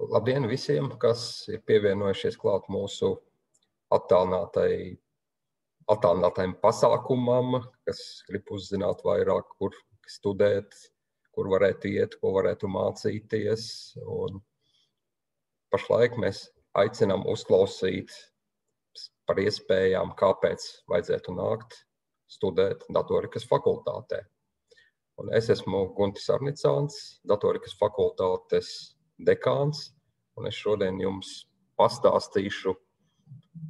Labdien visiem, kas ir pievienojušies klāt mūsu attālinātajam pasākumam, kas grib uzzināt vairāk, kur studēt, kur varētu iet, ko varētu mācīties. Un pašlaik mēs aicinām uzklausīt par iespējām, kāpēc vajadzētu nākt studēt datorikas fakultātē. Un es esmu Guntis Arnicāns, datorikas fakultātes dekāns, un es šodien jums pastāstīšu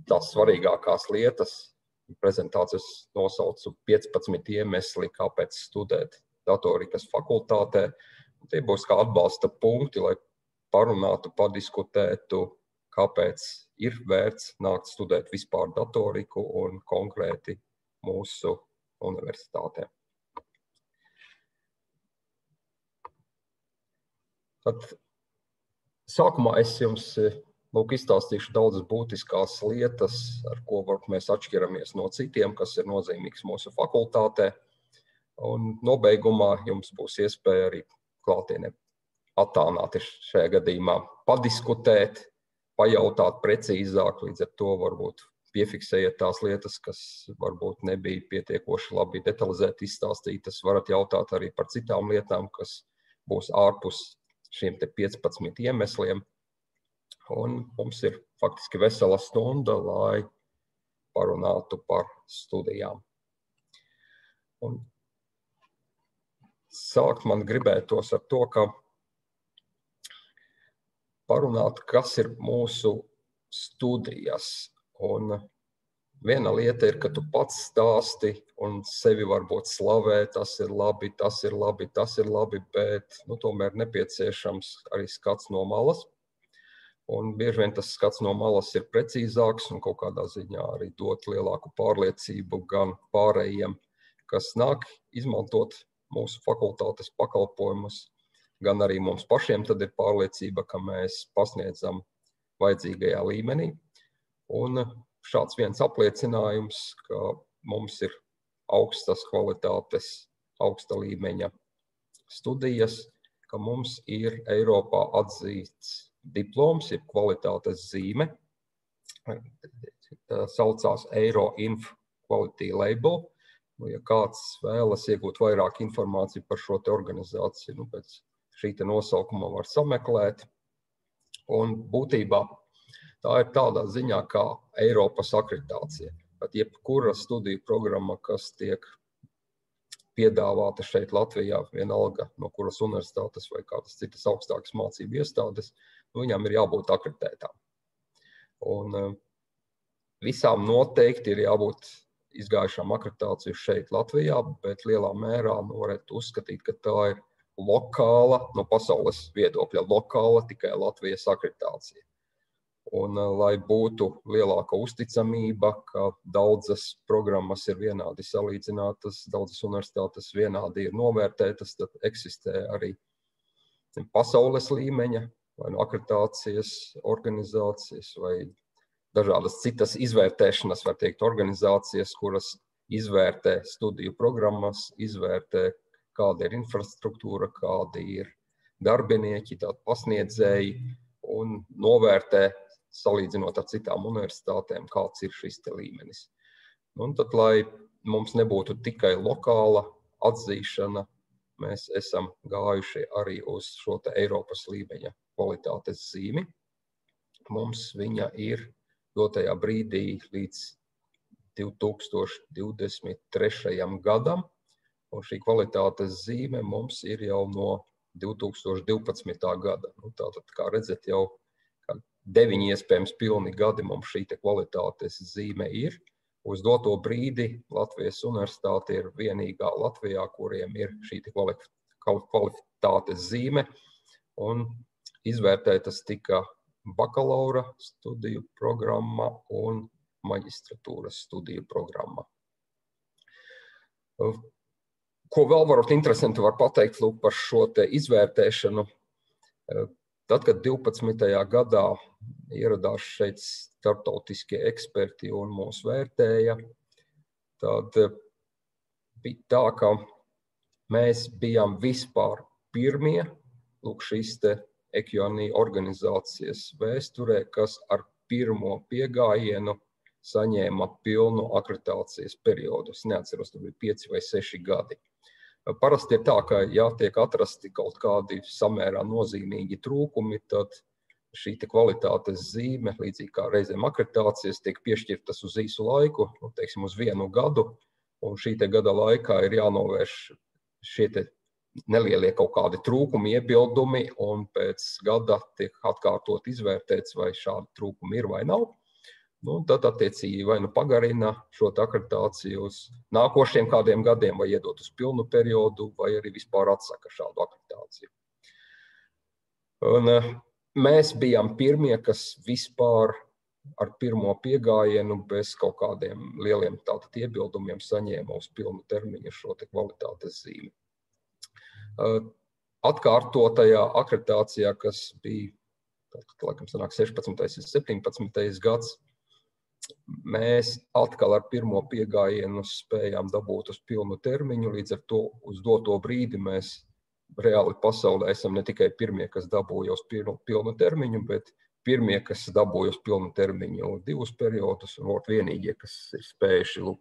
tās svarīgākās lietas. Prezentācijas nosaucu 15 iemesli, kāpēc studēt datorikas fakultātē. Un tie būs kā atbalsta punkti, lai parunātu, padiskutētu, kāpēc ir vērts nākt studēt vispār datoriku un konkrēti mūsu universitātē. Tad sākumā es jums izstāstīšu daudzas būtiskās lietas, ar ko mēs atšķiramies no citiem, kas ir nozīmīgs mūsu fakultātē. Un nobeigumā jums būs iespēja arī klātienē attālināti šajā gadījumā padiskutēt, pajautāt precīzāk, līdz ar to varbūt piefiksējiet tās lietas, kas varbūt nebija pietiekoši labi detalizēti izstāstītas. Varat jautāt arī par citām lietām, kas būs ārpus šiem te 15 iemesliem. Un mums ir faktiski vesela stunda, lai parunātu par studijām. Un sākt man gribētos ar to, ka parunāt, kas ir mūsu studijas. Un viena lieta ir, ka tu pats stāsti un sevi varbūt slavē, tas ir labi, tas ir labi, tas ir labi, bet tomēr nepieciešams arī skats no malas. Un bieži vien tas skats no malas ir precīzāks un kaut kādā ziņā arī dot lielāku pārliecību gan pārējiem, kas nāk izmantot mūsu fakultātes pakalpojumus, gan arī mums pašiem tad ir pārliecība, ka mēs pasniedzam vajadzīgajā līmenī. Un šāds viens apliecinājums, ka mums ir augstas kvalitātes, augsta līmeņa studijas, ka mums ir Eiropā atzīts diploms, ir kvalitātes zīme, saucās Euro-Inf Quality Label. Ja kāds vēlas iegūt vairāk informāciju par šo te organizāciju, pēc šī te nosaukuma var sameklēt. Un būtībā tā ir tādā ziņā kā Eiropas akreditācija. Pat jebkura studiju programma, kas tiek piedāvāta šeit Latvijā, vienalga no kuras universitātes vai kādas citas augstākas mācību iestādes, viņām ir jābūt akreditētām. Un visām noteikti ir jābūt izgājušām akreditāciju šeit Latvijā, bet lielā mērā varētu uzskatīt, ka tā ir lokāla, no pasaules viedokļa lokāla tikai Latvijas akreditācija. Un lai būtu lielāka uzticamība, ka daudzas programmas ir vienādi salīdzinātas, daudzas universitātes vienādi ir novērtētas, tad eksistē arī pasaules līmeņa, vai no akreditācijas organizācijas, vai dažādas citas izvērtēšanas, var teikt, organizācijas, kuras izvērtē studiju programmas, izvērtē, kāda ir infrastruktūra, kādi ir darbinieki, tādi pasniedzēji, un novērtē, salīdzinot ar citām universitātēm, kāds ir šis te līmenis. Un tad, lai mums nebūtu tikai lokāla atzīšana, mēs esam gājuši arī uz šo te Eiropas līmeņa kvalitātes zīmi. Mums viņa ir dotajā brīdī līdz 2023. gadam, un šī kvalitātes zīme mums ir jau no 2012. gada. Tātad, kā redzat, jau 9 iespējams pilni gadi mums šī te kvalitātes zīme ir. Uz doto brīdi Latvijas universitāte ir vienīgā Latvijā, kuriem ir šī te kvalitātes zīme, un izvērtētas tika bakalaura studiju programma un maģistratūras studiju programma. Ko vēl varbūt interesanti var pateikt par šo te izvērtēšanu? Tad, kad 12. gadā ieradās šeit starptautiskie eksperti un mūs vērtēja, tad bija tā, ka mēs bijām vispār pirmie šīs te EQANI organizācijas vēsturē, kas ar pirmo piegājienu saņēma pilnu akreditācijas periodu. Es neatceros, tur bija 5 vai 6 gadi. Parasti ir tā, ka, ja tiek atrasti kaut kādi samērā nozīmīgi trūkumi, tad šī kvalitātes zīme, līdzīgi kā reizēm akreditācijas, tiek piešķirtas uz īsu laiku, teiksim, uz 1 gadu, un šī gada laikā ir jānovērš šie nelielie kaut kādi trūkumi, iebildumi, un pēc gada tiek atkārtot izvērtēts, vai šādi trūkumi ir vai nav. Tad attiecīgi vai pagarina šo akreditāciju uz nākošiem kādiem gadiem, vai iedot uz pilnu periodu, vai arī vispār atsaka šādu akreditāciju. Un mēs bijām pirmie, kas vispār ar pirmo piegājienu bez kaut kādiem lieliem iebildumiem saņēma uz pilnu termiņu šo kvalitātes zīmi. Atkārtotajā akreditācijā, kas bija, laikam sanāk 16. un 17. gads, mēs atkal ar pirmo piegājienu spējām dabūt uz pilnu termiņu, līdz ar to uz doto brīdi mēs reāli pasaulē esam ne tikai pirmie, kas dabūja uz pilnu termiņu, bet pirmie, kas dabūja uz pilnu termiņu 2 periodus, un vienīgie, kas ir spējuši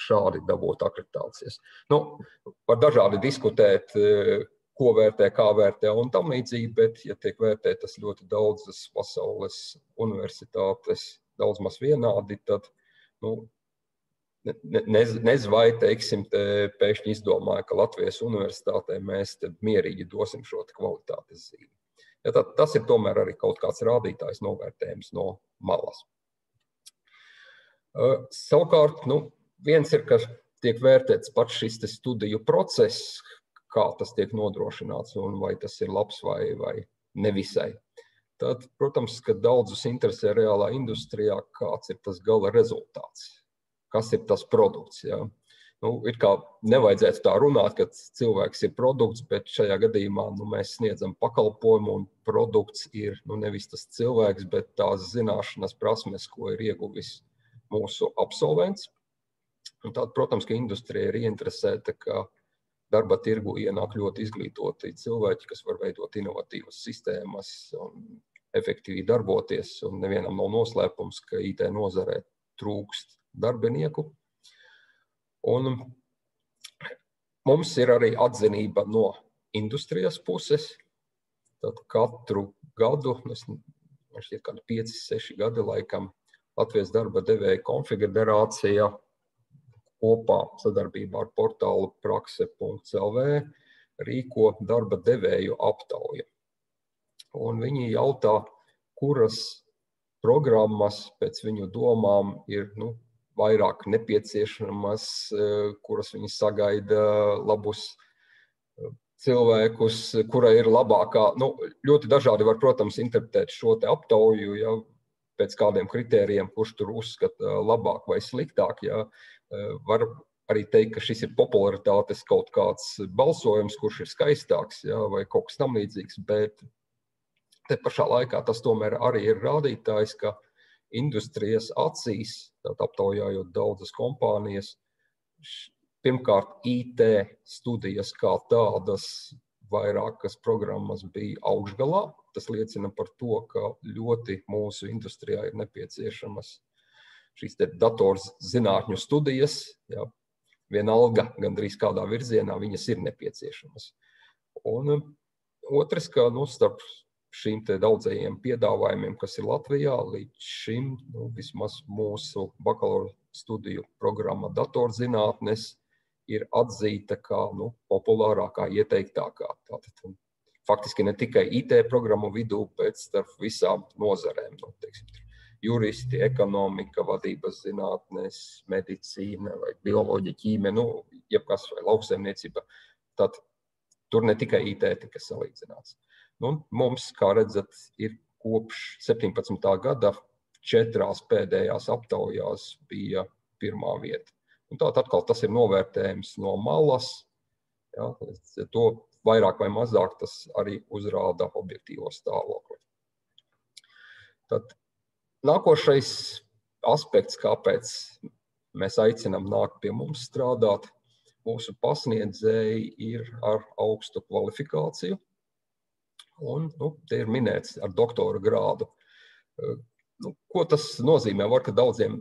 šādi dabūt akreditācijas. Var dažādi diskutēt, ko vērtē, kā vērtē un tam līdzīgi, bet, ja tiek vērtētas ļoti daudzas pasaules universitātes, daudz maz vienādi, tad, nezinu, vai, teiksim, pēkšņi izdomāja, ka Latvijas universitātē mēs mierīgi dosim šo kvalitātes zīmi. Ja tas ir tomēr arī kaut kāds rādītājs novērtējums no malas. Savukārt, viens ir, ka tiek vērtēts pats šis studiju process, kā tas tiek nodrošināts un vai tas ir labs vai nevisai. Tad, protams, ka daudzus interesē reālā industrijā, kāds ir tas gala rezultāts, kas ir tas produkts. Ja? Ir kā nevajadzētu tā runāt, ka cilvēks ir produkts, bet šajā gadījumā mēs sniedzam pakalpojumu un produkts ir nevis tas cilvēks, bet tās zināšanas, prasmes, ko ir ieguvis mūsu absolvents. Un tāda, protams, ka industrija ir ieinteresēta, ka darba tirgu ienāk ļoti izglītoti cilvēki, kas var veidot inovatīvas sistēmas un efektīvi darboties, un nevienam nav noslēpums, ka IT nozarē trūkst darbinieku. Un mums ir arī atzinība no industrijas puses. Tad katru gadu, man šķiet kādi 5-6 gadi laikam, Latvijas darba devēja konfederācija kopā sadarbībā ar portālu prakse.lv rīko darba devēju aptauju. Un viņi jautā, kuras programmas pēc viņu domām ir vairāk nepieciešamas, kuras viņi sagaida labus cilvēkus, kura ir labākā. Ļoti dažādi var, protams, interpretēt šo aptauju, ja, pēc kādiem kritērijiem, kurš tur uzskata labāk vai sliktāk. Ja. Var arī teikt, ka šis ir popularitātes kaut kāds balsojums, kurš ir skaistāks, ja, vai kaut kas tam līdzīgs, bet te pašā laikā tas tomēr arī ir rādītājs, ka industrijas acīs, aptaujājot daudzas kompānijas, pirmkārt IT studijas kā tādas vairākas programmas bija augšgalā. Tas liecina par to, ka ļoti mūsu industrijā ir nepieciešamas šīs datorzinātņu studijas, ja, vienalga gandrīz kādā virzienā viņas ir nepieciešamas. Un otrs, ka starp šīm daudzajiem piedāvājumiem, kas ir Latvijā, līdz šim vismaz mūsu bakalaura studiju programma datorzinātnes ir atzīta kā populārākā, ieteiktākā. Tātad, faktiski ne tikai IT programmu vidū, bet starp visām nozarēm. Teiksim, juristi, ekonomika, vadības zinātnes, medicīna vai bioloģija, ķīme, jebkas vai lauksaimniecība. Tad tur ne tikai IT tika salīdzināts. Mums, kā redzat, ir kopš 17. gada 4 pēdējās aptaujās bija pirmā vieta. Un tātad atkal tas ir novērtējums no malas. Ja, to vairāk vai mazāk tas arī uzrāda objektīvo stāvokli. Tad nākošais aspekts, kāpēc mēs aicinām nākt pie mums strādāt, mūsu pasniedzēji ir ar augstu kvalifikāciju. Un, te ir minēts ar doktora grādu. Ko tas nozīmē? Var, ka daudziem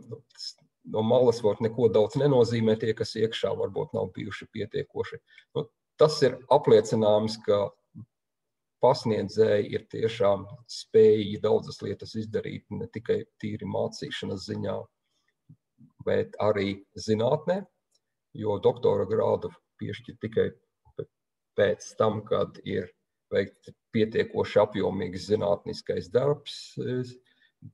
no malas var neko daudz nenozīmē, tie, kas iekšā varbūt nav bijuši pietiekoši. Tas ir apliecinājums, ka pasniedzēji ir tiešām spējīgi daudzas lietas izdarīt, ne tikai tīri mācīšanas ziņā, bet arī zinātnē, jo doktora grādu piešķir tikai pēc tam, kad ir veikts pietiekoši apjomīgs zinātniskais darbs,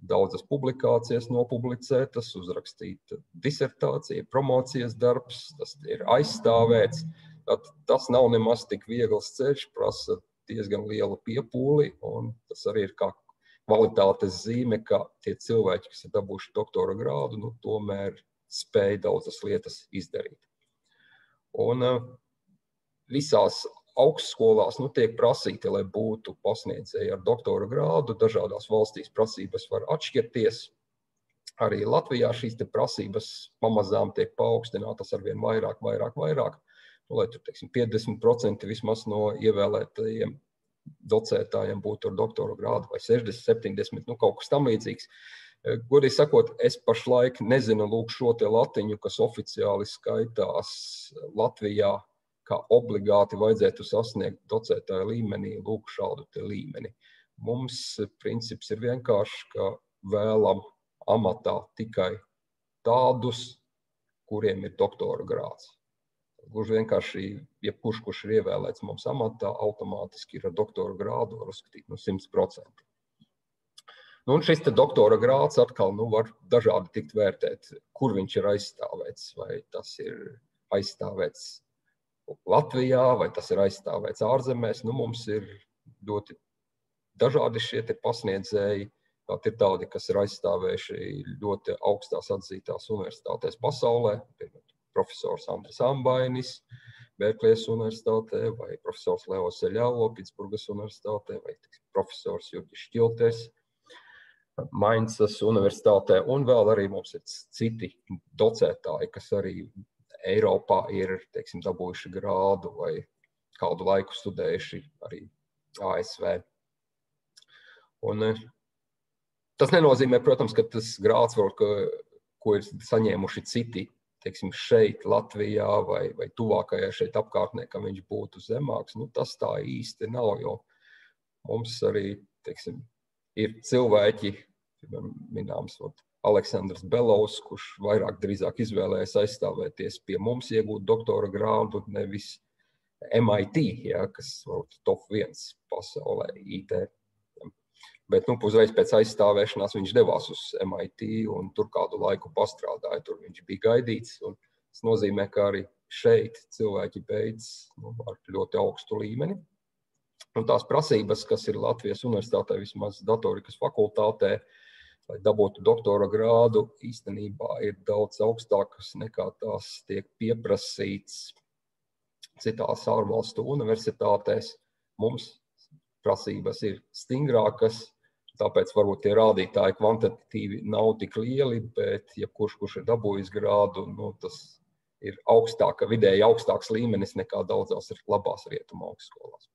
daudzas publikācijas nopublicētas, uzrakstīta disertācija, promocijas darbs, tas ir aizstāvēts. Tas nav nemaz tik viegls ceļš, prasa diezgan lielu piepūli, un tas arī ir kā kvalitātes zīme, ka tie cilvēki, kas ir dabūjuši doktora grādu, tomēr spēj daudzas lietas izdarīt. Un visās augstskolās tiek prasīti, lai būtu pasniedzēji ar doktora grādu. Dažādās valstīs prasības var atšķirties. Arī Latvijā šīs prasības pamazām tiek paaugstinātas arvien vairāk. Lai tur, 50% vismaz no ievēlētajiem docētājiem būtu ar doktora grādu, vai 60, 70, kaut kas tam līdzīgs. Godīgi sakot, es pašlaik nezinu šo te latiņu, kas oficiāli skaitās Latvijā, kā obligāti vajadzētu sasniegt docētāja līmenī, šādu te līmeni. Mums princips ir vienkārši, ka vēlam amatā tikai tādus, kuriem ir doktora grāds. Gluži vienkārši, jebkurš, kurš ir ievēlēts mums amatā, automātiski ir ar doktora grādu, var uzskatīt 100%. Un šis te doktora grāds atkal var dažādi tikt vērtēt, kur viņš ir aizstāvēts, vai tas ir aizstāvēts Latvijā, vai tas ir aizstāvēts ārzemēs. Mums ir ļoti dažādi šie te pasniedzēji. Ir tādi, kas ir aizstāvējuši ļoti augstās atzītās universitātēs pasaulē, piemēram, profesors Andris Ambainis, Berklijas universitātē, vai profesors Leo Seļalo, Pitsburgas universitātē, vai profesors Jurģis Šķiltes, Maincas universitātē, un vēl arī mums ir citi docētāji, kas arī Eiropā ir, dabūjuši grādu vai kādu laiku studējuši arī ASV. Un tas nenozīmē, protams, ka tas grāds, ko ir saņēmuši citi, šeit Latvijā vai tuvākajā šeit apkārtnē, ka viņš būtu zemāks. Tas tā īsti nav, jo mums arī, ir cilvēki, minēms, Aleksandrs Belovs, kurš vairāk drīzāk izvēlējas aizstāvēties pie mums, iegūt doktora grādu, nevis MIT, kas top 1 pasaulē IT. Bet uzreiz pēc aizstāvēšanās viņš devās uz MIT un tur kādu laiku pastrādāja, tur viņš bija gaidīts. Un tas nozīmē, ka arī šeit cilvēki beidz ar ļoti augstu līmeni. Un tās prasības, kas ir Latvijas universitātē, vismaz datorikas fakultātē, lai dabūtu doktora grādu, īstenībā ir daudz augstākas nekā tās tiek pieprasīts citās ārvalstu universitātēs. Mums prasības ir stingrākas, tāpēc varbūt tie rādītāji kvantitatīvi nav tik lieli, bet jebkurš ir dabūjis grādu, tas ir vidēji augstāks līmenis nekā daudzās labās rietumu augstskolās.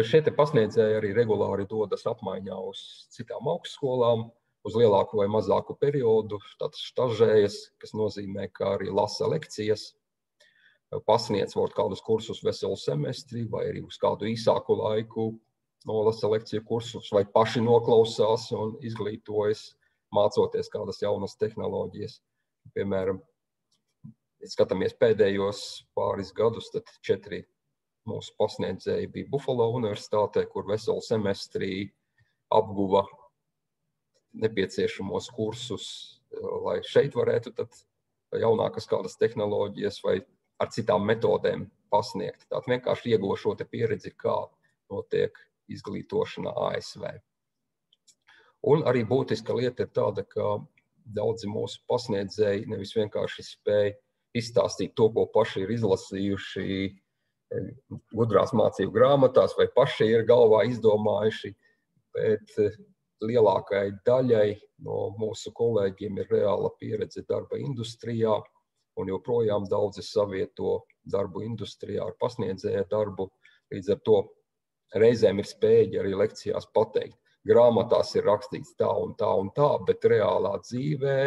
Šie te pasniedzēji arī regulāri dodas apmaiņā uz citām augstskolām, uz lielāku vai mazāku periodu, tātad stažējas, kas nozīmē, ka arī lasa lekcijas, pasniedz kādus kursus veselu semestri, vai arī uz kādu īsāku laiku nolasa lekciju kursus, vai paši noklausās un izglītojas, mācoties kādas jaunas tehnoloģijas. Piemēram, skatāmies pēdējos pāris gadus, tad 4 mūsu pasniedzēji bija Buffalo universitātē, kur veselu semestrī apguva nepieciešamos kursus, lai šeit varētu tad jaunākas kādas tehnoloģijas vai ar citām metodēm pasniegt. Tātad vienkārši ieguva šo te pieredzi, kā notiek izglītošana ASV. Un arī būtiska lieta ir tāda, ka daudzi mūsu pasniedzēji nevis vienkārši spēj izstāstīt to, ko paši ir izlasījuši gudrās mācību grāmatās vai paši ir galvā izdomājuši, bet lielākai daļai no mūsu kolēģiem ir reāla pieredze darba industrijā, un joprojām daudzi savieto darbu industrijā ar pasniedzēja darbu. Līdz ar to reizēm ir spējīgi arī lekcijās pateikt. Grāmatās ir rakstīts tā un tā un tā, bet reālā dzīvē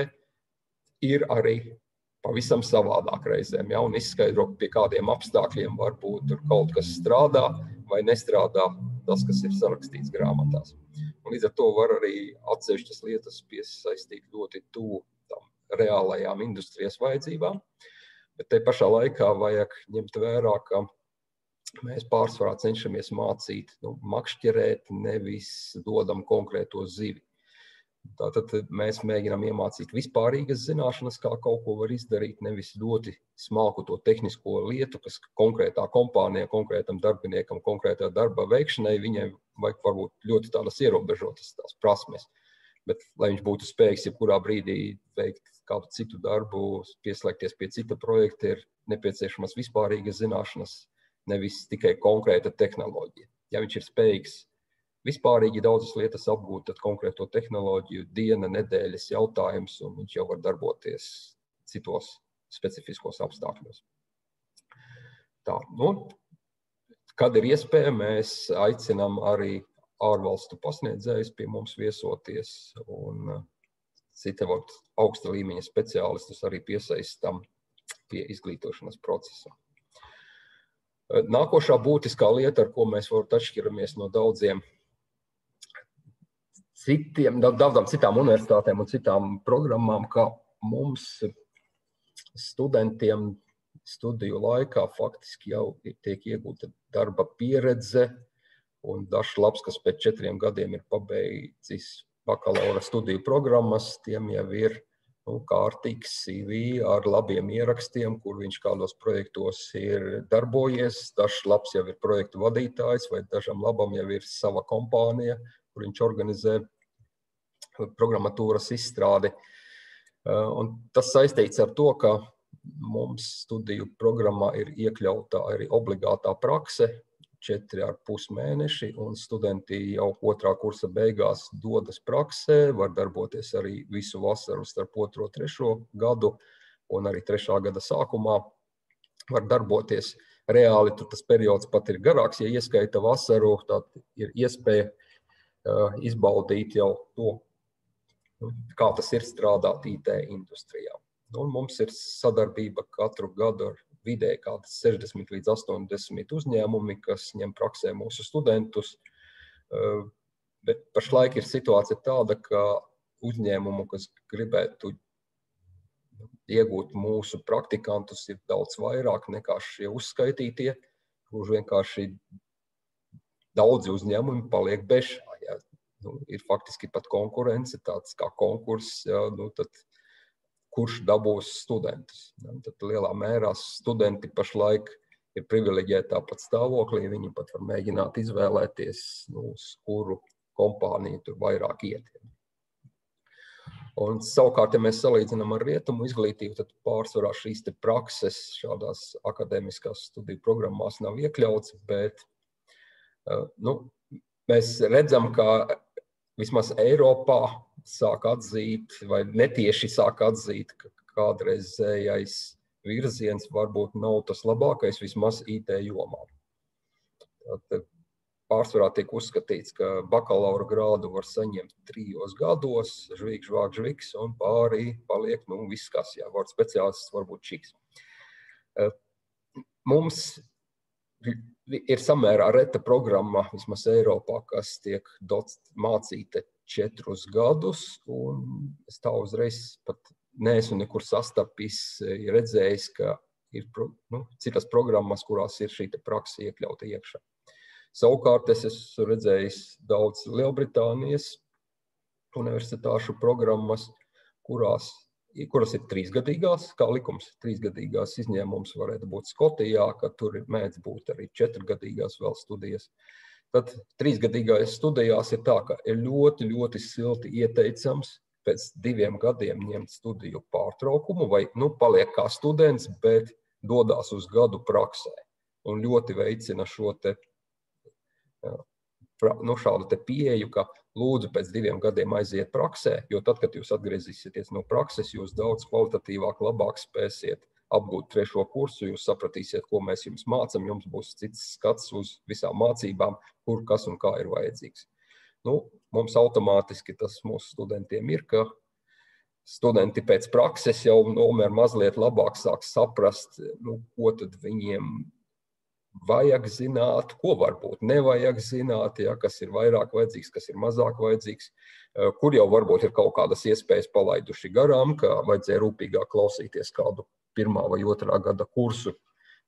ir arī pavisam savādāk reizēm, ja, un izskaidro, pie kādiem apstākļiem varbūt tur kaut kas strādā vai nestrādā tas, kas ir sarakstīts grāmatās. Un līdz ar to var arī atsevišķas lietas piesaistīt ļoti tuvu tam reālajām industrijas vajadzībām, bet te pašā laikā vajag ņemt vērā, ka mēs pārsvarā cenšamies mācīt, makšķerēt, nevis dodam konkrēto zivi. Tātad mēs mēģinām iemācīt vispārīgas zināšanas, kā kaut ko var izdarīt, nevis ļoti smalku to tehnisko lietu, kas konkrētā kompānijā, konkrētam darbiniekam, konkrētā darba veikšanai, viņiem vajag varbūt ļoti tādas ierobežotas tās prasmes. Bet, lai viņš būtu spējīgs jebkurā brīdī veikt kādu citu darbu, pieslēgties pie cita projekta, ir nepieciešamas vispārīgas zināšanas, nevis tikai konkrēta tehnoloģija. Ja viņš ir spējīgs vispārīgi daudzas lietas apgūt, tad konkrēto tehnoloģiju diena, nedēļas jautājums, un viņš jau var darboties citos specifiskos apstākļos. Tā, kad ir iespēja, mēs aicinām arī ārvalstu pasniedzējus pie mums viesoties, un citavot augsta līmeņa speciālistus arī piesaistam pie izglītošanas procesa. Nākošā būtiskā lieta, ar ko mēs varbūt atšķiramies no daudzām citām universitātēm un citām programmām, ka mums studentiem studiju laikā faktiski jau tiek iegūta darba pieredze, un dažs labs, kas pēc 4 gadiem ir pabeidzis bakalaura studiju programmas, tiem jau ir kārtīgs CV ar labiem ierakstiem, kur viņš kādos projektos ir darbojies. Dažs labs jau ir projektu vadītājs, vai dažam labam jau ir sava kompānija, kur viņš organizē programmatūras izstrādi. Un tas saistīts ar to, ka mums studiju programmā ir iekļautā arī obligātā prakse, 4,5 mēneši, un studenti jau 2. kursa beigās dodas praksē, var darboties arī visu vasaru starp 2. un 3. gadu, un arī 3. gada sākumā var darboties. Reāli tur tas periods pat ir garāks, ja ieskaita vasaru, tad ir iespēja izbaudīt jau to, kā tas ir strādāt IT industrijā. Un mums ir sadarbība katru gadu ar vidēji kādas 60 līdz 80 uzņēmumi, kas ņem praksē mūsu studentus. Bet pašlaik ir situācija tāda, ka uzņēmumu, kas gribētu iegūt mūsu praktikantus, ir daudz vairāk nekā šie uzskaitītie, kurš vienkārši daudzi uzņēmumi paliek bez šā. Ja. Ir faktiski pat konkurence, tāds kā konkurss, ja, tad kurš dabūs studentus. Ja, tad lielā mērā studenti pašlaik ir privileģētā pat stāvoklī, viņi pat var mēģināt izvēlēties, uz kuru kompāniju tur vairāk iet. Un savukārt, ja mēs salīdzinām ar rietumu izglītību, tad pārsvarā šīs te prakses šādās akadēmiskās studiju programmās nav iekļauts, bet mēs redzam, ka vismaz Eiropā sāk atzīt, vai netieši sāk atzīt, ka kādreizējais virziens varbūt nav tas labākais, vismaz IT jomā. Tad pārsvarā tiek uzskatīts, ka bakalaura grādu var saņemt 3 gados, žviks, un pārī paliek, viss kas, jā, vārds speciālists varbūt čiks. Mums ir samērā reta programma, vismaz Eiropā, kas tiek mācīta 4 gadus, un es tā uzreiz pat neesmu nekur sastapis, redzējis, ka ir citas programmas, kurās ir šī praksa iekļauta iekšā. Savukārt es esmu redzējis daudz Lielbritānijas universitāšu programmas, kuras ir 3-gadīgās, kā likums, 3-gadīgās izņēmums varētu būt Skotijā, ka tur mēdz būt arī 4-gadīgās vēl studijas. Tad 3-gadīgās studijās ir tā, ka ir ļoti, ļoti silti ieteicams pēc 2 gadiem ņemt studiju pārtraukumu, vai paliek kā students, bet dodās uz gadu praksē. Un ļoti veicina šo šādu te pieeju, ka lūdzu pēc 2 gadiem aiziet praksē, jo tad, kad jūs atgriezīsieties no prakses, jūs daudz kvalitatīvāk, labāk spēsiet apgūt 3. kursu, jūs sapratīsiet, ko mēs jums mācam, jums būs cits skats uz visām mācībām, kur, kas un kā ir vajadzīgs. Mums automātiski tas mūsu studentiem ir, ka studenti pēc prakses jau mazliet labāk sāk saprast, ko tad viņiem vajag zināt, ko varbūt nevajag zināt, kas ir vairāk vajadzīgs, kas ir mazāk vajadzīgs, kur jau varbūt ir kaut kādas iespējas palaiduši garām, ka vajadzēja rūpīgāk klausīties kādu 1. vai 2. gada kursu,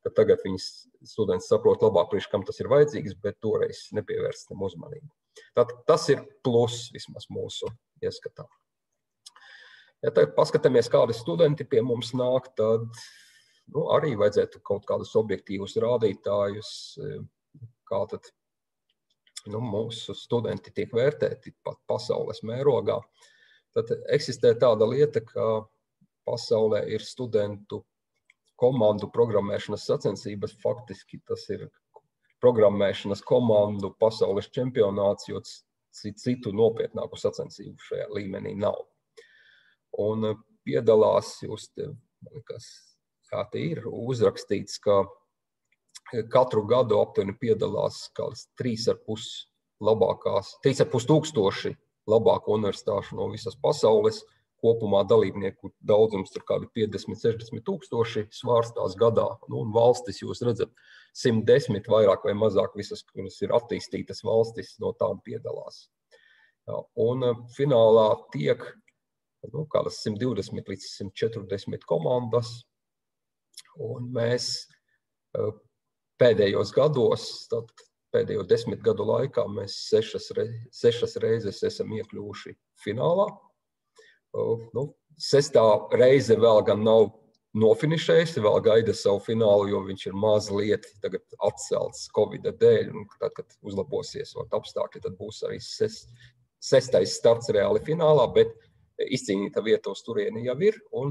ka tagad viņas students saprot labāk, priekš kam tas ir vajadzīgs, bet toreiz nepievērst tam uzmanību. Tātad tas ir plus vismaz mūsu ieskatā. Ja tagad paskatāmies, kādi studenti pie mums nāk, tad arī vajadzētu kaut kādus objektīvus rādītājus, kā tad mūsu studenti tiek vērtēti pat pasaules mērogā. Tad eksistē tāda lieta, ka pasaulē ir studentu komandu programmēšanas sacensības, faktiski tas ir programmēšanas komandu pasaules čempionāts, jo citu nopietnāku sacensību šajā līmenī nav. Un piedalās, jūs te, te ir uzrakstīts, ka katru gadu aptuveni piedalās kādas 3,5 tūkstoši labāko universitāšu no visas pasaules. Kopumā dalībnieku daudzums ir kādi 50–60 tūkstoši svārstās gadā. Un valstis, jūs redzat, 110 vairāk vai mazāk visas, kuras ir attīstītas valstis, no tām piedalās. Un finālā tiek kādas 120 līdz 140 komandas. Un mēs pēdējos gados, pēdējo 10 gadu laikā, mēs 6 reizes esam iekļuvuši finālā. 6. reize vēl gan nav nofinišējusi, vēl gaida savu finālu, jo viņš ir mazliet tagad atcelts Covid dēļ. Un tad, kad uzlabosies apstākļi, tad būs arī 6. starts reāli finālā, bet izcīnīta vieta uz turieni jau ir. Un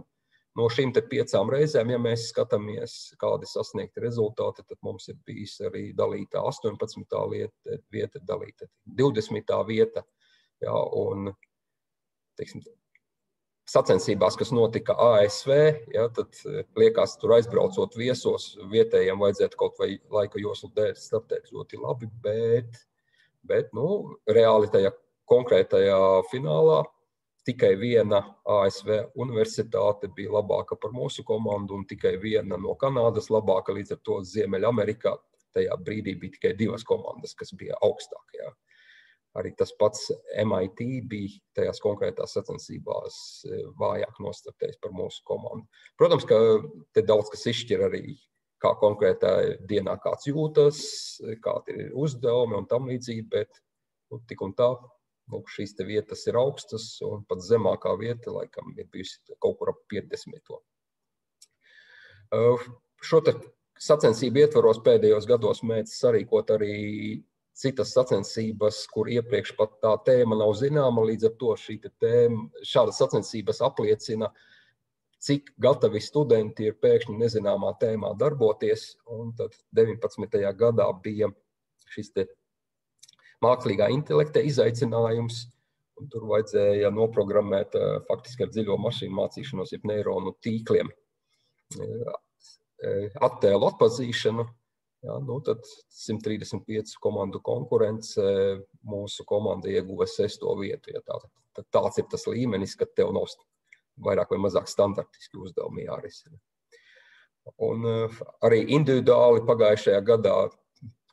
no šīm 5 reizēm, ja mēs skatāmies, kādi sasniegti rezultāti, tad mums ir bijis arī dalītā 18. vieta, dalīta 20. vieta. Un, teiksim, sacensībās, kas notika ASV, tad liekas, tur aizbraucot viesos, vietējiem vajadzētu kaut vai laika joslu dēļ startēt ļoti labi, bet reāli tajā konkrētajā finālā tikai viena ASV universitāte bija labāka par mūsu komandu un tikai viena no Kanādas labāka, līdz ar to Ziemeļamerikā tajā brīdī bija tikai 2 komandas, kas bija augstākajā. Arī tas pats MIT bija tajās konkrētās sacensībās vājāk nostartējis par mūsu komandu. Protams, ka te daudz kas izšķir arī, kā konkrētā dienā kāds jūtas, kādi ir uzdevumi un tam līdzīgi, bet tik un tā, šīs te vietas ir augstas un pat zemākā vieta, laikam, ir bijusi kaut kur ap 50. Šo te sacensību ietvaros pēdējos gados mēdz sarīkot arī citas sacensības, kur iepriekš pat tā tēma nav zināma, līdz ar to šādas sacensības apliecina, cik gatavi studenti ir pēkšņi nezināmā tēmā darboties. Un tad 19. gadā bija šis te mākslīgā intelekta izaicinājums, un tur vajadzēja noprogrammēt faktiski ar dziļo mašīnu mācīšanos, jeb neironu tīkliem, attēlu atpazīšanu. Tad 135 komandu konkurence, mūsu komanda ieguva 6. vietu. Tāds ir tas līmenis, ka tev nav vairāk vai mazāk standartiski uzdevumi jārisina. Un arī individuāli pagājušajā gadā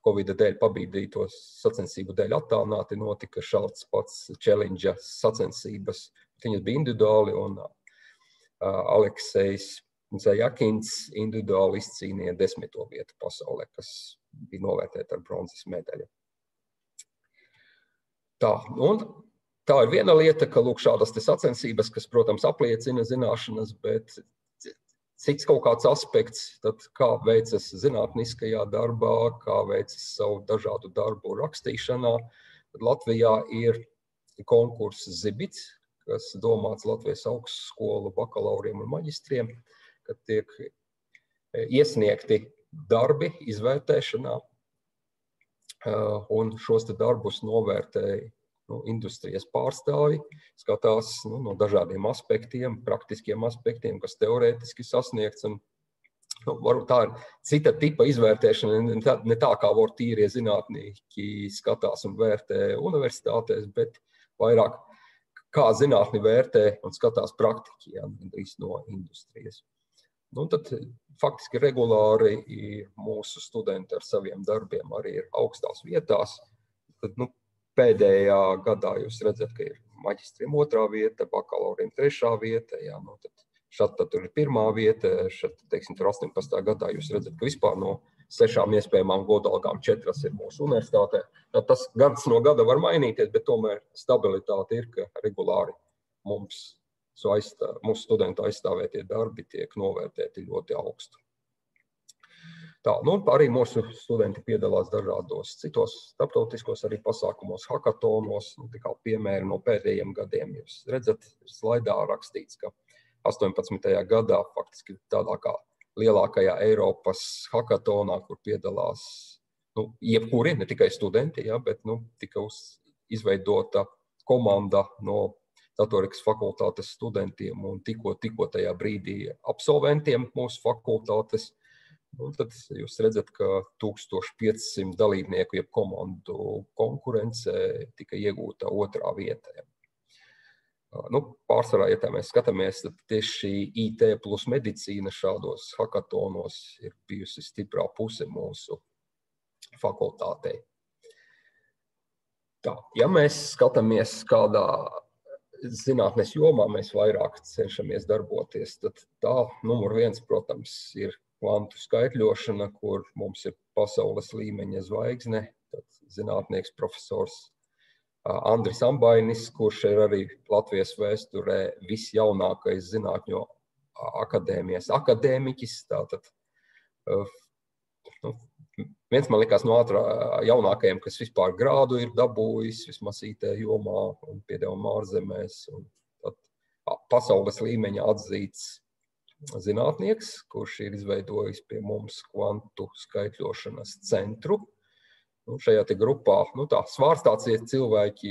Covid dēļ pabīdītos sacensību dēļ attālināti notika šāds pats challenge sacensības. Viņas bija individuāli un Aleksejs Zajakins individuāli izcīnīja 10. vietu pasaulē, kas bija novērtēta ar bronzas medaļu. Tā ir viena lieta, ka šādas sacensības, kas, protams, apliecina zināšanas, bet cits kaut kāds aspekts, tad kā veicas zinātniskajā darbā, kā veicas savu dažādu darbu rakstīšanā. Tad Latvijā ir konkurss Zibits, kas domāts Latvijas augstskolu bakalauriem un maģistriem, kad tiek iesniegti darbi izvērtēšanā, un šos darbus novērtēja industrijas pārstāvi, skatās no dažādiem aspektiem, praktiskiem aspektiem, kas teorētiski sasniegts, un Varbūt tā ir cita tipa izvērtēšana, ne tā kā var tīrie zinātnieki skatās un vērtē universitātēs, bet vairāk kā zinātni vērtē un skatās praktiķi, gandrīz no industrijas. Tad faktiski regulāri mūsu studenti ar saviem darbiem arī ir augstās vietās. Tad, pēdējā gadā jūs redzat, ka ir maģistriem 2. vieta, bakalauriem 3. vieta, tad šeit tur ir 1. vieta, šeit, teiksim, tur 18. gadā jūs redzat, ka vispār no 6 iespējamām godalgām 4 ir mūsu universitātē. Tas gads no gada var mainīties, bet tomēr stabilitāte ir, ka regulāri mūsu studentu aizstāvētie darbi tiek novērtēti ļoti augstu. Arī mūsu studenti piedalās dažādos citos starptautiskos arī pasākumos, hakatonos, kā piemēri no pēdējiem gadiem. Jūs redzat, slaidā rakstīts, ka 18. gadā faktiski tādā kā lielākajā Eiropas hakatonā, kur piedalās jebkuri, ne tikai studenti, bet tika izveidota komanda no datorikas fakultātes studentiem un tikko tajā brīdī absolventiem mūsu fakultātes. Tad jūs redzat, ka 1500 dalībnieku jeb komandu konkurence tika iegūta 2. vietā. Pārsvarā, ja tā mēs skatāmies, tad tieši IT plus medicīna šādos hakatonos ir bijusi stiprā puse mūsu fakultātei. Ja mēs skatāmies kādā zinātnes jomā, mēs vairāk cenšamies darboties, tad numur 1, protams, ir kvantu skaitļošana, kur mums ir pasaules līmeņa zvaigzne, tad zinātnieks profesors Andris Ambainis, kurš ir arī Latvijas vēsturē visjaunākais zinātņu akadēmijas akadēmiķis. Tātad viens man likās no jaunākajiem, kas vispār grādu ir dabūjis, vismaz IT jomā un piedevuma ārzemēs. Pasaules līmeņa atzīts zinātnieks, kurš ir izveidojis pie mums kvantu skaitļošanas centru. Šajā grupā svārstācie cilvēki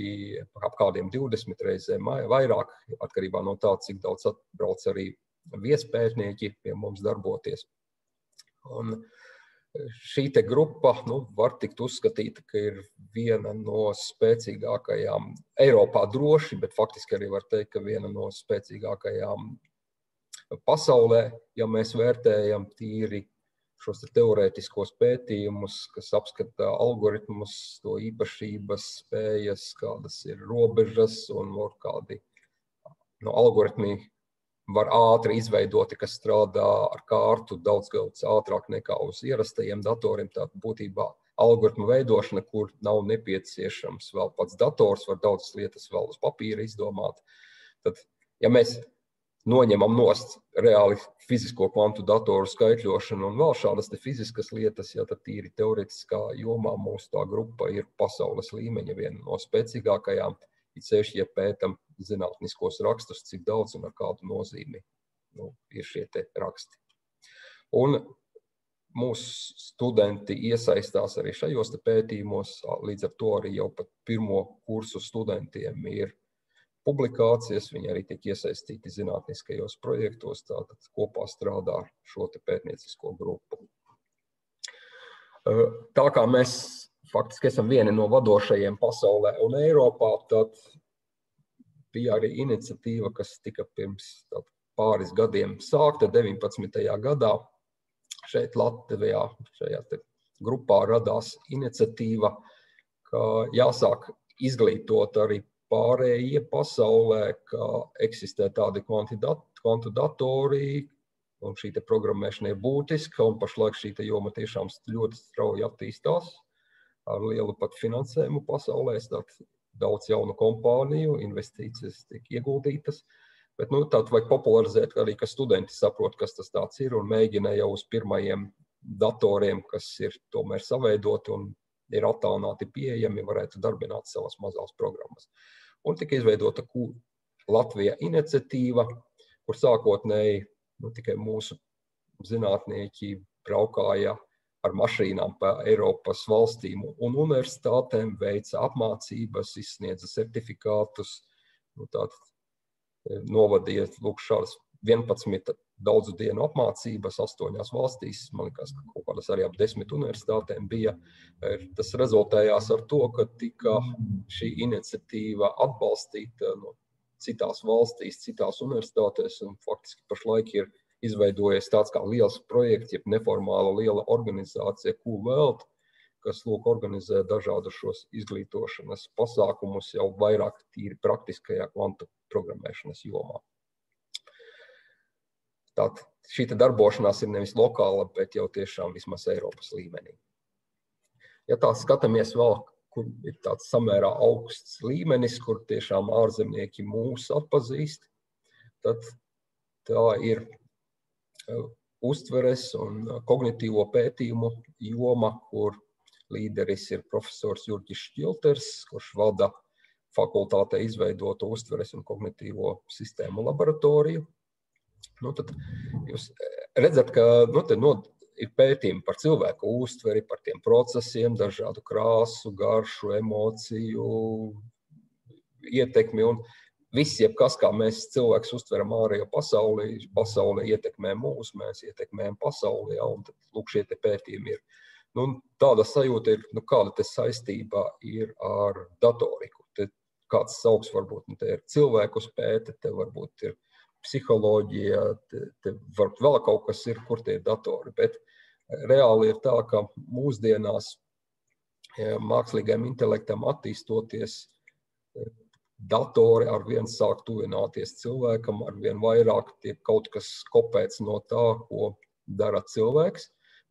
ap kādiem 20 reizēm vairāk, atkarībā no tā, cik daudz atbrauc arī viespētnieki pie mums darboties. Un šī grupa var tikt uzskatīta, ka ir viena no spēcīgākajām Eiropā droši, bet faktiski arī var teikt, ka viena no spēcīgākajām pasaulē, ja mēs vērtējam tīri šos teorētiskos pētījumus, kas apskata algoritmus, to īpašības, spējas, kādas ir robežas un kādi algoritmi var ātri izveidoti, kas strādā ar kārtu daudz ātrāk nekā uz ierastajiem datoriem. Tātad būtībā algoritmu veidošana, kur nav nepieciešams vēl pats dators, var daudzas lietas vēl uz papīra izdomāt. Tad, ja mēs noņemam nost reāli fizisko kvantu datoru skaitļošanu un vēl šādas fiziskas lietas, tad tīri teoretiskā jomā mūsu tā grupa ir pasaules līmeņa viena no spēcīgākajām, it sevišķi, ja pētam zinātniskos rakstus, cik daudz un ar kādu nozīmi ir šie raksti. Un mūsu studenti iesaistās arī šajos pētījumos, līdz ar to arī jau pat 1. kursu studentiem ir publikācijas, viņi arī tiek iesaistīti zinātniskajos projektos, tātad kopā strādā ar šo pētniecisko grupu. Tā kā mēs faktiski esam vieni no vadošajiem pasaulē un Eiropā, tad bija arī iniciatīva, kas tika pirms pāris gadiem sākta 19. gadā. Šeit Latvijā, šajā grupā radās iniciatīva, ka jāsāk izglītot arī pārējie pasaulē, ka eksistē tādi kvantu datori, un šī programmēšana ir būtiska, un pašlaik šī joma tiešām ļoti strauji attīstās ar lielu pat finansējumu pasaulē. Daudz jaunu kompāniju, investīcijas tiek ieguldītas, bet tātad vajag popularizēt arī, ka studenti saprot, kas tas tāds ir, un mēģina jau uz pirmajiem datoriem, kas ir tomēr saveidoti un ir attālināti pieejami, varētu darbināt savas mazās programmas. Un tika izveidota Latvija iniciatīva, kur sākotnēji tikai mūsu zinātnieki braukāja ar mašīnām pa Eiropas valstīm un universitātēm, veica apmācības, izsniedza certifikātus, novadīja šādas 11 daudzu dienu apmācības 8 valstīs, man liekas, ka kaut kādas arī ap 10 universitātēm bija. Tas rezultējās ar to, ka tika šī iniciatīva atbalstīta no citās valstīs, citās universitātēs, un faktiski pašlaik ir izveidojies tāds kā liels projekts, jeb neformāla liela organizācija, QWorld, kas organizē dažādus šos izglītošanas pasākumus jau vairāk tīri praktiskajā kvantu programmēšanas jomā. Tātad šī darbošanās ir nevis lokāla, bet jau tiešām vismaz Eiropas līmenī. Ja tā skatāmies vēl, kur ir tāds samērā augsts līmenis, kur tiešām ārzemnieki mūs atpazīst, tad tā ir uztveres un kognitīvo pētījumu joma, kur līderis ir profesors Jurģis Šķilters, kurš vada fakultātē izveidotu uztveres un kognitīvo sistēmu laboratoriju. Tad jūs redzat, ka ir pētījumi par cilvēku uztveri, par tiem procesiem, dažādu krāsu, garšu, emociju, ietekmi un viss, jebkas, kā mēs cilvēks uztveram ārējo pasaulē ietekmē mūs, mēs ietekmējam pasaulē, un tad, šie te pētījumi ir. Tāda sajūta ir, kāda te saistība ir ar datoriku. Te kāds sauks varbūt, te ir cilvēkus pēta, te varbūt ir psiholoģija, te varbūt vēl kaut kas ir, kur tie ir datori, bet reāli ir tā, ka mūsdienās mākslīgajam intelektam attīstoties, datori arvien sāk tuvināties cilvēkam, arvien vairāk tiek kaut kas kopēts no tā, ko dara cilvēks.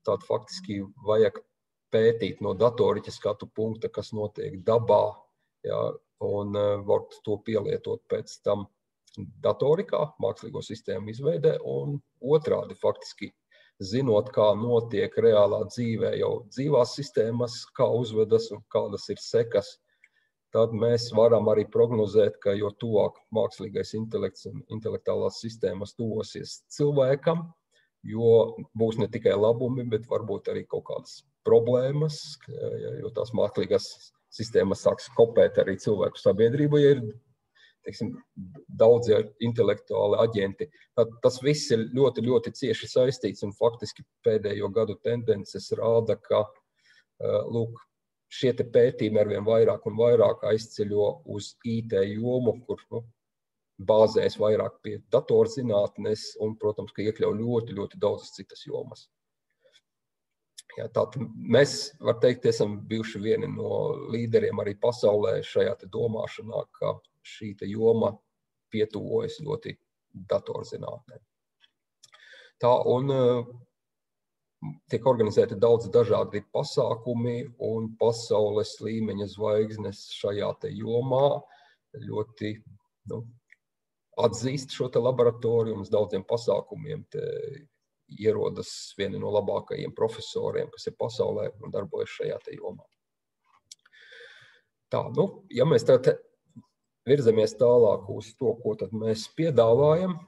Tad faktiski vajag pētīt no datoriķa skatu punkta, kas notiek dabā, un var to pielietot pēc tam datorikā, mākslīgo sistēmu izveidē, un otrādi faktiski zinot, kā notiek reālā dzīvē jau dzīvās sistēmas, kā uzvedas un kādas ir sekas, tad mēs varam arī prognozēt, ka jo tuvāk mākslīgais intelekts un intelektuālās sistēmas tuvosies cilvēkam, jo būs ne tikai labumi, bet varbūt arī kaut kādas problēmas, jo tās mākslīgās sistēmas sāks kopēt arī cilvēku sabiedrību, ja ir daudzi intelektuāli aģenti. Tas viss ir ļoti, ļoti cieši saistīts un faktiski pēdējo gadu tendences rāda, ka šie te pētījumi arvien vairāk un vairāk aizceļo uz IT jomu, kur bāzēs vairāk pie datorzinātnes un, protams, ka iekļauj ļoti, ļoti daudzas citas jomas. Tātad mēs, var teikt, esam bijuši vieni no līderiem arī pasaulē šajā te domāšanā, ka šī te joma pietuvojas ļoti datorzinātnē. Tā un tiek organizēti daudz dažādi pasākumi un pasaules līmeņa zvaigznes šajā te jomā ļoti atzīst šo te laboratoriju un uz daudziem pasākumiem te ierodas vieni no labākajiem profesoriem, kas ir pasaulē un darbojas šajā te jomā. Tā, ja mēs tad virzamies tālāk uz to, ko tad mēs piedāvājam,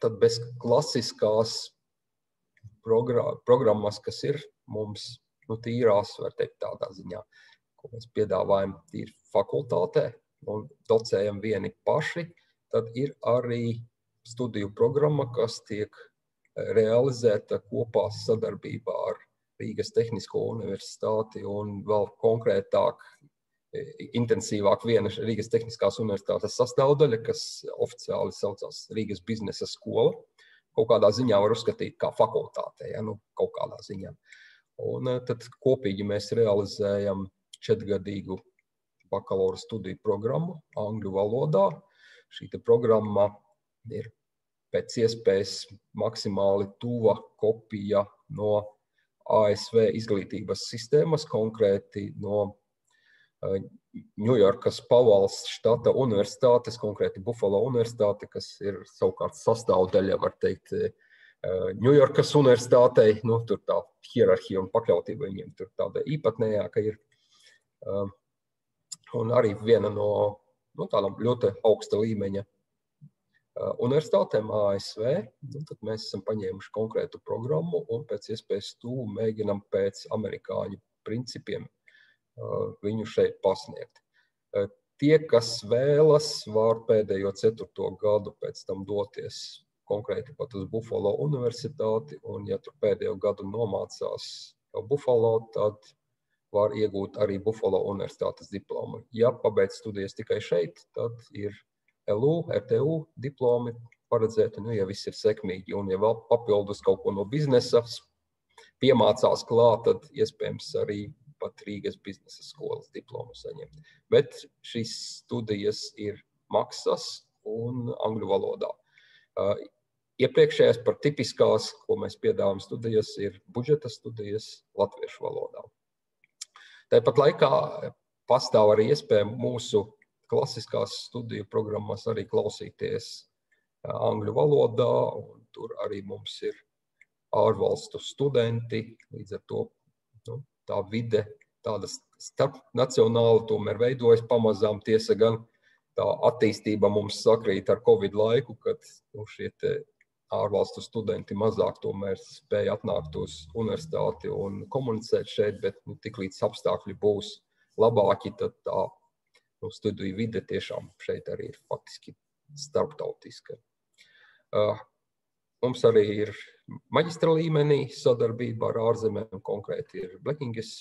tad bez klasiskās programmas, kas ir mums tīrās, var teikt tādā ziņā, ko mēs piedāvājam tīri fakultātē un docējam vieni paši, tad ir arī studiju programma, kas tiek realizēta kopā sadarbībā ar Rīgas Tehnisko universitāti un vēl konkrētāk, intensīvāk viena Rīgas Tehniskās universitātes sastāvdaļa, kas oficiāli saucās Rīgas biznesa skola. Kaut kādā ziņā var uzskatīt kā fakultātē, kaut kādā ziņā. Un tad kopīgi mēs realizējam 4-gadīgu bakalaura studiju programmu angļu valodā. Šī programma ir pēc iespējas maksimāli tuva kopija no ASV izglītības sistēmas, konkrēti no Ņujorkas Pavalsts štata universitātes, konkrēti Buffalo universitāte, kas ir savukārt sastāvdaļa, var teikt, Ņujorkas universitātei. Tur tā hierarhija un pakļautība viņiem tur tāda īpatnējāka ir. Un arī viena no tādām ļoti augsta līmeņa universitātēm ASV. Tad mēs esam paņēmuši konkrētu programmu un pēc iespējas tuvu mēģinam pēc amerikāņu principiem viņu šeit pasniegt. Tie, kas vēlas, var pēdējo 4. gadu pēc tam doties konkrēti pat uz Buffalo universitāti, un ja tur pēdējo gadu nomācās jau Buffalo, tad var iegūt arī Buffalo universitātes diplomu. Ja pabeidz studijas tikai šeit, tad ir LU, RTU diplomi paredzēti, ja viss ir sekmīgi, un ja vēl papildus kaut ko no biznesa piemācās klāt, tad iespējams arī pat Rīgas biznesa skolas diplomu saņemt. Bet šīs studijas ir maksas un angļu valodā. Iepriekšējās par tipiskās, ko mēs piedāvājam studijas, ir budžeta studijas latviešu valodā. Tāpat laikā pastāv arī iespēja mūsu klasiskās studiju programmās arī klausīties angļu valodā, un tur arī mums ir ārvalstu studenti, līdz ar to tā vide, tāda starpnacionāla tomēr veidojas pamazām, tiesa gan tā attīstība mums sakrīt ar Covid laiku, kad šie ārvalstu studenti mazāk tomēr spēja atnākt uz universitāti un komunicēt šeit, bet tiklīdz apstākļi būs labāki, tad tā studiju vide tiešām šeit arī ir faktiski starptautiska. Mums arī ir maģistra līmenī sadarbība ar ārzemēm, konkrēti ir Blekingas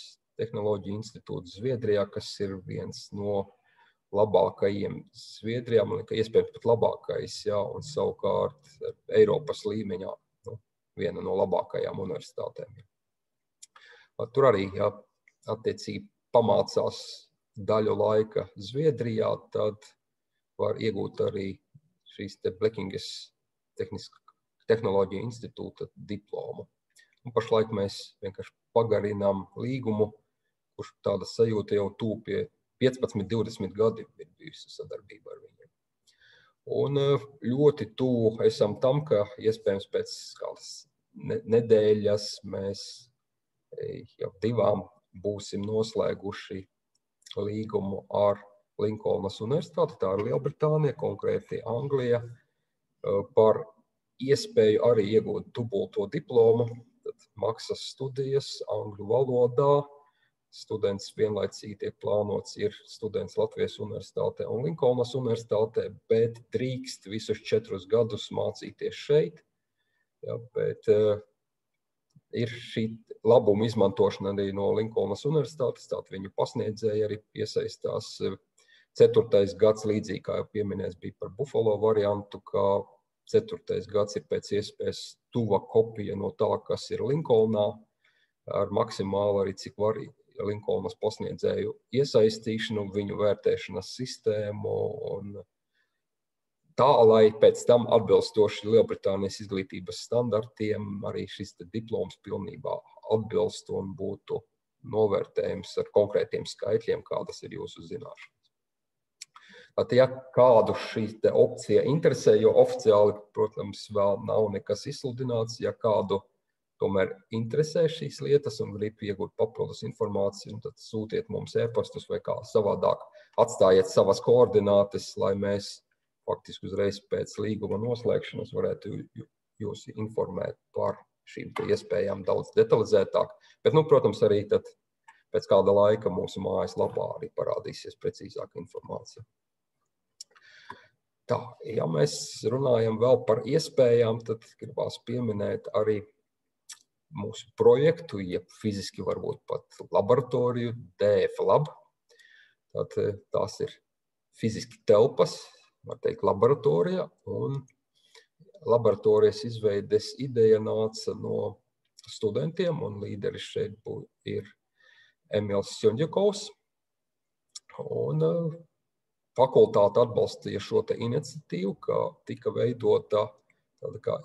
tehnoloģija institūts Zviedrijā, kas ir viens no labākajiem Zviedrijā, man liekas, iespējams pat labākais, un savukārt Eiropas līmeņā viena no labākajām universitātēm. Tur arī, attiecīgi pamācās daļu laika Zviedrijā, tad var iegūt arī šīs Blekingas tehnoloģija institūta diplomu. Un pašlaik mēs vienkārši pagarinām līgumu, kurš tāda sajūta jau tūpie 15-20 gadi ir bijusi sadarbība ar viņiem. Un ļoti tuvu esam tam, ka iespējams pēc kādas nedēļas mēs jau 2 būsim noslēguši līgumu ar Linkolnas universitāti, tā ir Lielbritānija, konkrēti Anglija, par iespēju arī iegūt dubulto diplomu, tad maksas studijas angļu valodā. Students vienlaicīgi tiek plānots ir students Latvijas universitātē un Linkolnas universitātē, bet drīkst visus 4 gadus mācīties šeit. Bet ir šī labuma izmantošana arī no Linkolnas universitātes, tātad viņu pasniedzēji arī piesaistās. 4. gads līdzīgi, kā jau pieminēts, bija par Buffalo variantu, ka 4. gads ir pēc iespējas tuva kopija no tā, kas ir Linkolnā, ar maksimāli arī cik var Linkolnas pasniedzēju iesaistīšanu, viņu vērtēšanas sistēmu un tā, lai pēc tam atbilstoši Lielbritānijas izglītības standartiem arī šis diploms pilnībā atbilst un būtu novērtējums ar konkrētiem skaitļiem, kādas ir jūsu zināšanas. Tad, ja kādu šī opcija interesē, jo oficiāli, protams, vēl nav nekas izsludināts, ja kādu tomēr interesē šīs lietas un grib iegūt papildus informāciju, tad sūtiet mums e-pastus vai kā savādāk atstājiet savas koordinātes, lai mēs faktiski uzreiz pēc līguma noslēgšanas varētu jūs informēt par šīm iespējām daudz detalizētāk. Bet, protams, arī tad pēc kāda laika mūsu mājaslapā arī parādīsies precīzāka informācija. Tā, ja mēs runājam vēl par iespējām, tad gribās pieminēt arī mūsu projektu, ja fiziski varbūt pat laboratoriju, DF Lab. Tās ir fiziski telpas, var teikt, laboratorija, un laboratorijas izveides ideja nāca no studentiem, un līderis šeit ir Emils Sjonģakovs. Un fakultāte atbalstīja šo iniciatīvu, ka tika veidota tāda kā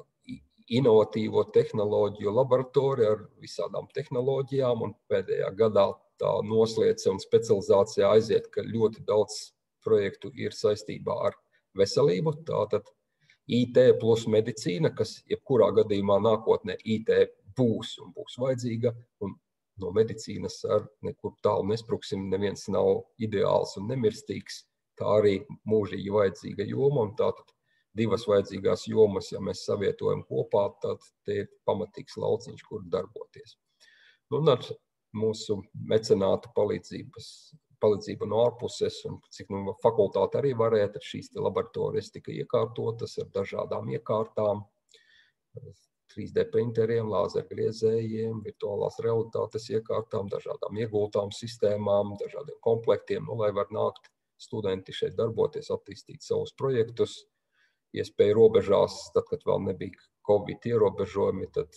inovatīvo tehnoloģiju laboratorija ar visādām tehnoloģijām, un pēdējā gadā tā noslēdza un specializācijā aiziet, ka ļoti daudz projektu ir saistībā ar veselību, tātad IT plus medicīna, kas jebkurā gadījumā nākotnē IT būs un būs vajadzīga, un no medicīnas ar nekur tālu nespruksim, neviens nav ideāls un nemirstīgs, tā arī mūžīgi vajadzīga joma, un tātad 2 vajadzīgās jomas, ja mēs savietojam kopā, tad te ir pamatīgs lauciņš, kur darboties. Un ar mūsu mecenātu palīdzību no ārpuses, un cik fakultāte arī varēja, tad šīs laboratorijas tika iekārtotas ar dažādām iekārtām, 3D printeriem, lāzergriezējiem, virtuālās realitātes iekārtām, dažādām iegultām sistēmām, dažādiem komplektiem, lai var nākt studenti šeit darboties, attīstīt savus projektus. Iespēja robežās, tad, kad vēl nebija Covid ierobežojumi, tad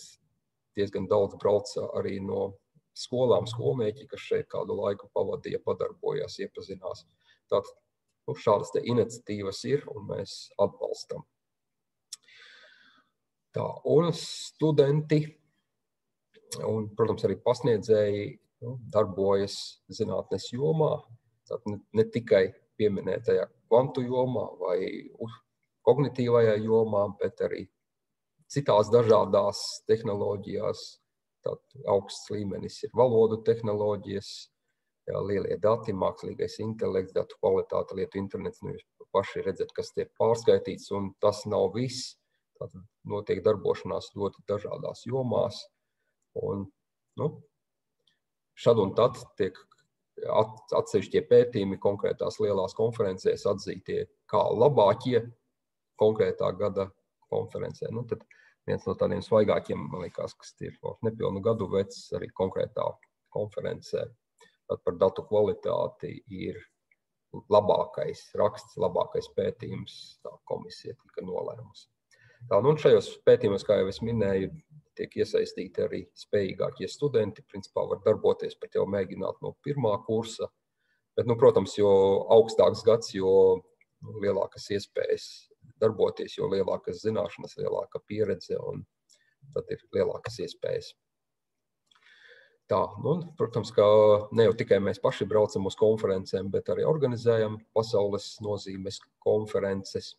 diezgan daudz brauca arī no skolām, skolnieki, kas šeit kādu laiku pavadīja, padarbojās, iepazinās. Tātad šādas te iniciatīvas ir, un mēs atbalstam. Tā, un studenti, un, protams, arī pasniedzēji darbojas zinātnes jomā, tātad ne tikai pieminētajā kvantu jomā vai kognitīvajā jomā, bet arī citās dažādās tehnoloģijās. Tātad augsts līmenis ir valodu tehnoloģijas, lielie dati, mākslīgais intelekts, datu kvalitāte, lietu internets, jūs paši redzat, kas tiek pārskaitīts, un tas nav viss. Tātad notiek darbošanās ļoti dažādās jomās, un šad un tad tiek atsevišķie pētījumi konkrētās lielās konferencēs atzītie kā labākie konkrētā gada konferencē. Tad viens no tādiem svaigākiem, man liekas, kas ir nepilnu gadu vecs arī konkrētā konferencē. Tad par datu kvalitāti ir labākais raksts, labākais pētījums, tā komisija tika nolēmusi. Un šajos pētījumos, kā jau es minēju, tiek iesaistīti arī spējīgākie studenti, principā var darboties, pat jau mēģināt no pirmā kursa, bet, protams, jo augstāks gads, jo lielākas iespējas darboties, jo lielākas zināšanas, lielāka pieredze, un tad ir lielākas iespējas. Tā, protams, ka ne jau tikai mēs paši braucam uz konferencēm, bet arī organizējam pasaules nozīmes konferences.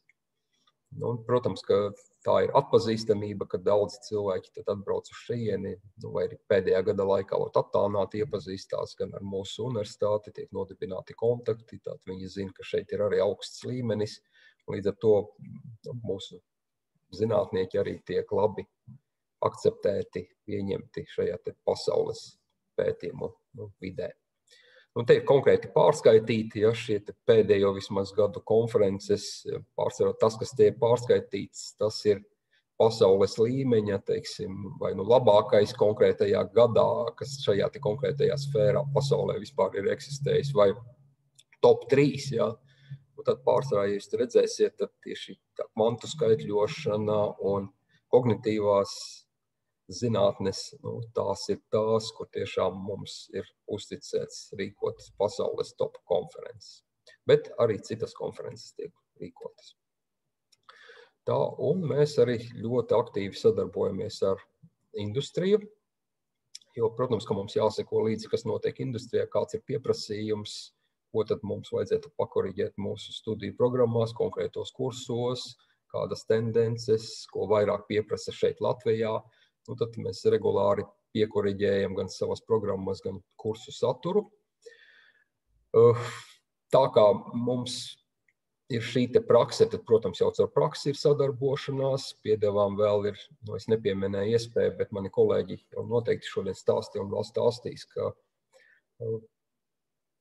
Protams, ka tā ir atpazīstamība, ka daudzi cilvēki tad atbrauc uz šejieni, vai arī pēdējā gada laikā attālināti iepazīstās gan ar mūsu universitāti, tiek nodibināti kontakti, tad viņi zina, ka šeit ir arī augsts līmenis, un līdz ar to mūsu zinātnieki arī tiek labi akceptēti, pieņemti šajā pasaules pētījumu vidē. Te ir konkrēti pārskaitīti, šie pēdējo vismaz gadu konferences, pārsvarā tas, kas tie ir pārskaitīts, tas ir pasaules līmeņa, teiksim, vai labākais konkrētajā gadā, kas šajā konkrētajā sfērā pasaulē vispār ir eksistējis, vai top 3, Tad pārsvarā, ja jūs redzēsiet, tad tieši tā kvantu skaitļošana un kognitīvās zinātnes, tās ir tās, kur tiešām mums ir uzticēts rīkot pasaules top konferences. Bet arī citas konferences tiek rīkotas. Tā, un mēs arī ļoti aktīvi sadarbojamies ar industriju, jo, protams, ka mums jāseko līdzi, kas notiek industrijā, kāds ir pieprasījums, ko tad mums vajadzētu pakoriģēt mūsu studiju programmās, konkrētos kursos, kādas tendences, ko vairāk pieprasa šeit Latvijā. Tad mēs regulāri piekoriģējam gan savas programmas, gan kursu saturu. Tā kā mums ir šī prakse, tad, protams, jau caur praksi ir sadarbošanās. Piedevām vēl ir, es nepieminēju iespēju, bet mani kolēģi jau noteikti šodien stāstīja un vēl stāstīs, ka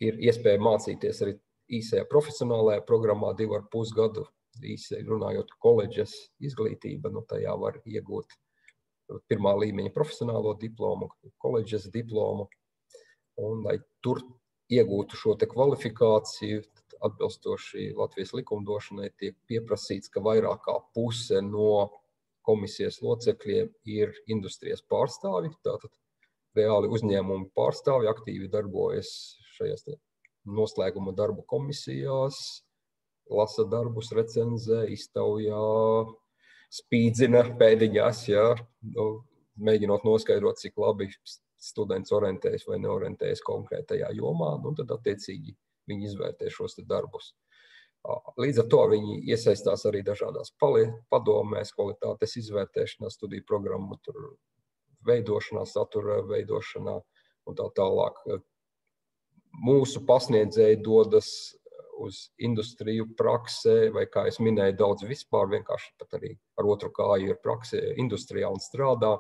ir iespēja mācīties arī īsajā profesionālajā programmā 2,5 gadu, īsi runājot koledžas izglītība, tajā var iegūt pirmā līmeņa profesionālo diplomu, koledžas diplomu, un lai tur iegūtu šo kvalifikāciju, atbilstoši Latvijas likumdošanai tiek pieprasīts, ka vairāk kā puse no komisijas locekļiem ir industrijas pārstāvi, tātad reāli uzņēmumu pārstāvi aktīvi darbojas šajās noslēguma darbu komisijās, lasa darbus, recenzē, iztaujā, spīdzina pēdiņās, mēģinot noskaidrot, cik labi students orientējas vai neorientējas konkrētajā jomā, tad attiecīgi viņi izvērtē šos darbus. Līdz ar to viņi iesaistās arī dažādās padomēs, kvalitātes izvērtēšanā, studiju programmu veidošanā, satura veidošanā un tā tālāk. Mūsu pasniedzēji dodas uz industriju praksē, vai kā es minēju, daudz vispār, vienkārši pat arī ar otru kāju ir praksē industrijā un strādā.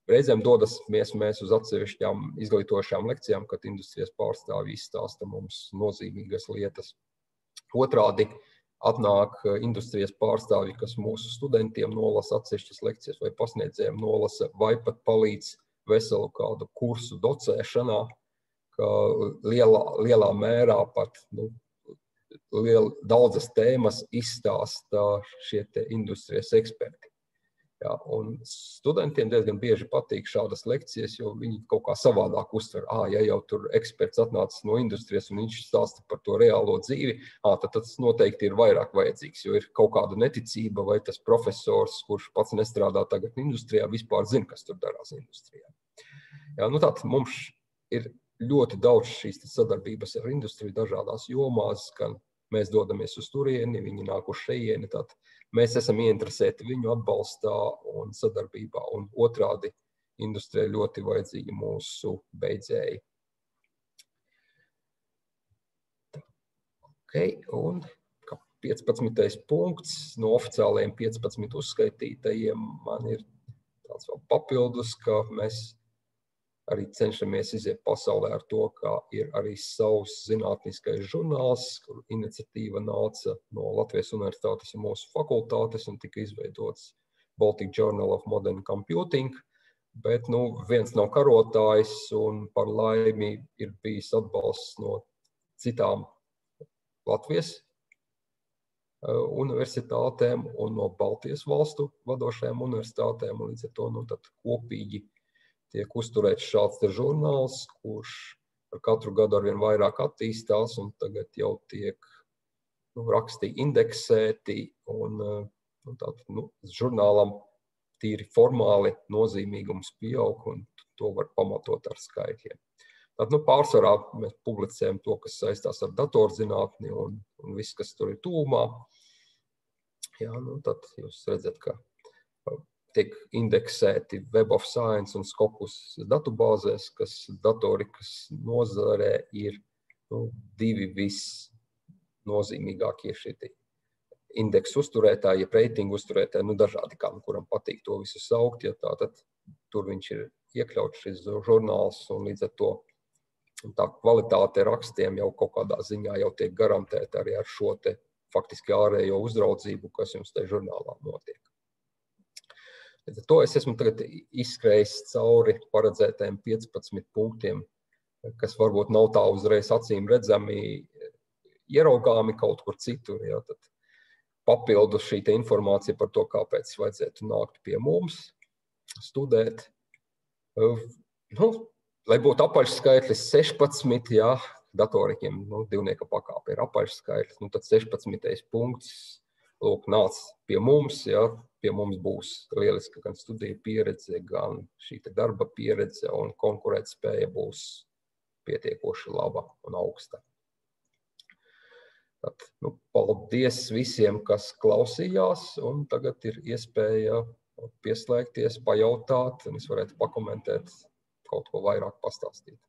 Reizēm dodas mēs uz atsevišķām izglītošām lekcijām, kad industrijas pārstāvji izstāsta mums nozīmīgas lietas. Otrādi atnāk industrijas pārstāvji, kas mūsu studentiem nolasa atsevišķas lekcijas vai pasniedzējiem nolasa, vai pat palīdz veselu kādu kursu docēšanā, ka lielā mērā pat daudzas tēmas izstāsta šie te industrijas eksperti. Jā, un studentiem diezgan bieži patīk šādas lekcijas, jo viņi kaut kā savādāk uztver. Ja jau tur eksperts atnācis no industrijas un viņš stāsta par to reālo dzīvi, tad tas noteikti ir vairāk vajadzīgs, jo ir kaut kāda neticība, vai tas profesors, kurš pats nestrādā tagad industrijā, vispār zina, kas tur darās industrijā. Jā, tātad mums ir ļoti daudz šīs sadarbības ar industriju dažādās jomās, gan mēs dodamies uz turieni, viņi nāk uz šejieni, tad mēs esam ieinteresēti viņu atbalstā un sadarbībā, un otrādi industrijai ļoti vajadzīgi mūsu beidzēji. Un 15. punkts no oficiālajiem 15 uzskaitītajiem man ir tāds vēl papildus, ka mēs arī cenšamies iziet pasaulē ar to, ka ir arī savs zinātniskais žurnāls, kur iniciatīva nāca no Latvijas Universitātes un mūsu fakultātes un tika izveidots Baltic Journal of Modern Computing, bet viens nav karotājs un par laimi ir bijis atbalsts no citām Latvijas universitātēm un no Baltijas valstu vadošajām universitātēm, un līdz ar to tad kopīgi tiek uzturēts šāds žurnāls, kurš ar katru gadu arvien vairāk attīstās un tagad jau tiek raksti indeksēti un žurnālam tīri formāli nozīmīgums pieaug un to var pamatot ar skaitļiem. Tad pārsvarā mēs publicējam to, kas saistās ar datorzinātni un viss, kas tur ir tūmā. Jā, tad jūs redzat, ka tiek indeksēti Web of Science un Scopus datubāzēs, kas datorikas nozarē ir divi visnozīmīgākie šie indeksu uzturētāji, reitingu uzturētāji, dažādi, kuram patīk to visu saukt, ja tātad tur viņš ir iekļauts šis žurnāls un līdz ar to tā kvalitāte rakstiem jau kaut kādā ziņā jau tiek garantēta arī ar šo te faktiski ārējo uzraudzību, kas jums tajā žurnālā notiek. To es esmu tagad izskrējis cauri paredzētajiem 15 punktiem, kas varbūt nav tā uzreiz acīm redzami, ieraugāmi kaut kur citur. Jā, tad papildus šī informācija par to, kāpēc vajadzētu nākt pie mums, studēt. Lai būtu apaļskaitlis 16, jā, datorikiem, divnieka pakāpe ir apaļskaitlis, tad 16. punkts, lūk, nāc pie mums, jā, pie mums būs lieliska gan studiju pieredze, gan šī darba pieredze un konkurētspēja būs pietiekoši laba un augsta. Tad, paldies visiem, kas klausījās, un tagad ir iespēja pieslēgties, pajautāt, un es varētu pakomentēt, kaut ko vairāk pastāstīt.